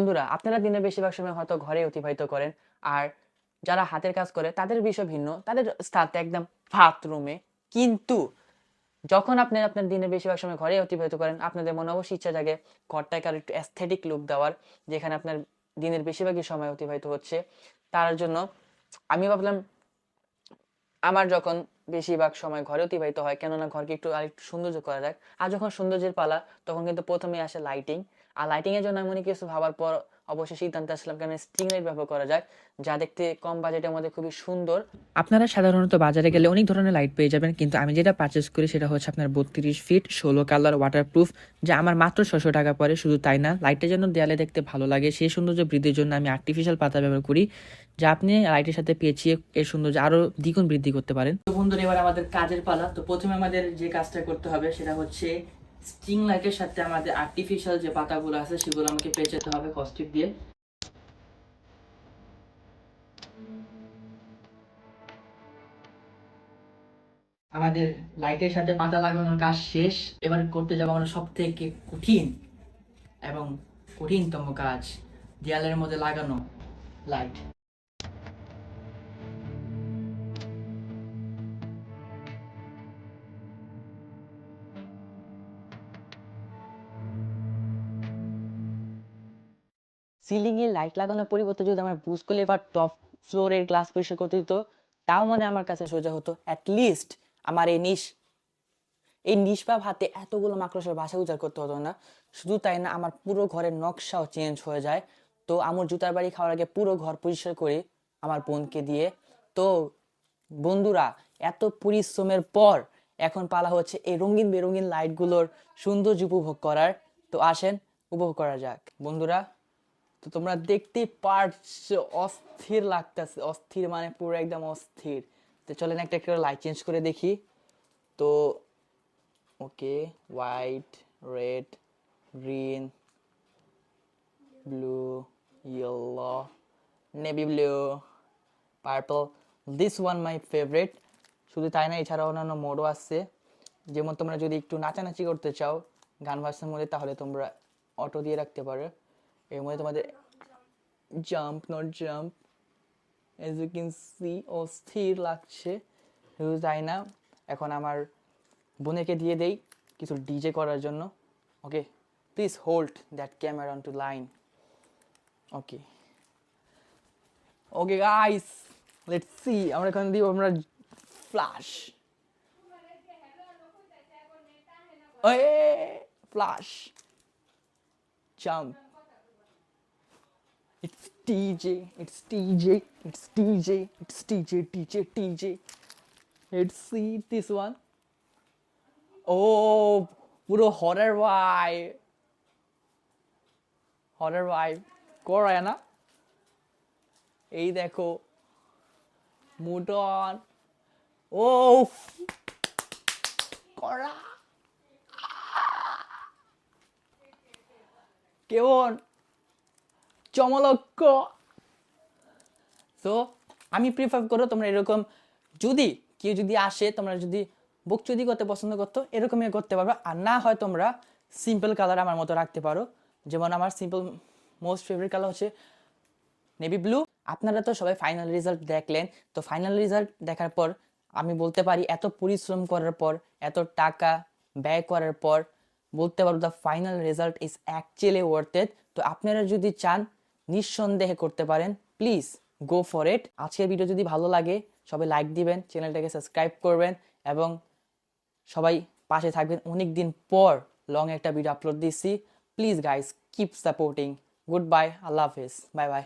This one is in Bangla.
বন্ধুরা, আপনারা দিনের বেশিরভাগ সময় হয়তো ঘরে অতিবাহিত করেন। আর যারা হাতের কাজ করে তাদের বিষয় ভিন্ন। তাদের স্থানটা একদম বাথরুমে। কিন্তু যখন আপনি আপনার দিনের বেশিরভাগ সময় ঘরে অতিবাহিত করেন, আপনাদের মনে অবশ্যই ইচ্ছা জাগে ঘরটাকে আরো একটু অ্যাস্থেটিক লুক দেওয়ার, যেখানে আপনার দিনের বেশিরভাগই সময় অতিবাহিত হচ্ছে। তার জন্য আমি ভাবলাম আমার যখন বেশিরভাগ সময় ঘরে অতিবাহিত হয়, কেননা ঘরকে একটু আরেকটু সৌন্দর্য করা যাক। আর যখন সৌন্দর্যের পালা, তখন কিন্তু প্রথমে আসে লাইটিং। আর লাইটিং এর জন্য আমি অনেক কিছু ভাবার পর অবশ্যই সিদ্ধান্ত আসলাম কেন স্ট্রিং লাইট ব্যবহার করা যাক, যা দেখতে কম বাজেটের মধ্যে খুবই সুন্দর। আপনারা সাধারণত বাজারে গেলে অনেক ধরনের লাইট পেয়ে যাবেন, কিন্তু আমি যেটা পারচেস করি সেটা হচ্ছে আপনার 32 ফিট 16 কালার ওয়াটারপ্রুফ, যা আমার মাত্র 600 টাকা পড়ে। শুধু তাই না, লাইটটা যেন দেয়ালে দেখতে ভালো লাগে সেই সৌন্দর্য বৃদ্ধির জন্য আমি আর্টিফিশিয়াল পাতা ব্যবহার করি, যা আপনি লাইটের সাথে পেঁচিয়ে এর সৌন্দর্য আরো দ্বিগুণ বৃদ্ধি করতে পারেন। তো বন্ধুরা, এবার আমাদের কাজের পালা। তো প্রথমে আমাদের যে কাজটা করতে হবে সেটা হচ্ছে স্ট্রিং লাইটের সাথে আমাদের আর্টিফিশিয়াল যে পাতাগুলো আছে সেগুলো আমাকে পেঁচাতে হবে কস্টিপ দিয়ে। আমাদের লাইটের সাথে পাতা লাগানোর কাজ শেষ। এবার করতে যাবো আমরা সব থেকে কঠিন এবং কঠিনতম কাজ, দেয়ালের মধ্যে লাগানো লাইট। সিলিং এ লাইট লাগানোর পরিবর্তে যদি আমার বুশ করলে বা টপ ফ্লোরের গ্লাস পরিষ্কার করতে দিত, তাও মানে আমার কাছে সোজা হতো। অ্যাটলিস্ট আমার এই নিষ্পাপ হাতে এতগুলো মাকড়সার ভাষা উচ্চার করতে হতো না। শুধু তাই না, আমার পুরো ঘরের নকশাও চেঞ্জ হয়ে যায়। তো আমার জুতার বাড়ি খাওয়ার আগে পুরো ঘর পরিষ্কার করি আমার বোনকে দিয়ে। তো বন্ধুরা, এত পরিশ্রমের পর এখন পালা হচ্ছে এই রঙিন বেরঙিন লাইটগুলোর সৌন্দর্য উপভোগ করার। তো আসেন, উপভোগ করা যাক বন্ধুরা। তো তোমরা দেখতেই পারছো অস্থির লাগতেছে, অস্থির মানে পুরো একদম অস্থির। তো চলেন একটা একটা লাইট চেঞ্জ করে দেখি। তো okay, white, red, green, blue, yellow, navy blue, purple. This one my favourite. শুধু তাই না, এছাড়াও অন্যান্য মোডও আছে। যেমন তোমরা যদি একটু নাচানাচি করতে চাও গান ভার্সনের মধ্যে, তাহলে তোমরা অটো দিয়ে রাখতে পারো। এর মধ্যে তোমাদের jump not jump, as you can see, অস্থির লাগছে। শুধু তাই না, এখন আমার বোনেকে দিয়ে দেই কিছু ডিজে করার জন্য। Okay, please hold that camera on to line. Okay okay guys, let's see. আমরা এখন দিব আমরা flash. Flash, jump. It's TJ, it's TJ, it's TJ, it's TJ, TJ, TJ. Let's see this one. Oh, পুরো হরর ভাইব, হরর ভাইব করায় না। এই দেখো, মুটন। ও করা কেমন চমলক্ষ। সো আমি প্রিফার করো তোমরা এরকম, যদি কেউ যদি আসে, তোমরা যদি বকচুদি করতে পছন্দ করতো এরকমই করতে পারবে। আর না হয় তোমরা সিম্পল কালার আমার মতো রাখতে পারো। যেমন আমার সিম্পল মোস্ট ফেভারিট কালার হচ্ছে নেভি ব্লু। আপনারা তো সবাই ফাইনাল রেজাল্ট দেখলেন। তো ফাইনাল রেজাল্ট দেখার পর আমি বলতে পারি, এত পরিশ্রম করার পর, এত টাকা ব্যয় করার পর বলতে পারবো the final result is actually worth it. তো আপনারা যদি চান নিঃসন্দেহে করতে পারেন, প্লিজ গো ফর ইট। আজকের ভিডিও যদি ভালো লাগে সবাই লাইক দিবেন, চ্যানেলটাকে সাবস্ক্রাইব করবেন এবং সবাই পাশে থাকবেন। অনেক দিন পর লং একটা ভিডিও আপলোড দিচ্ছি। Please guys, keep supporting. Good bye, আল্লাহ হাফেজ, বাই বাই।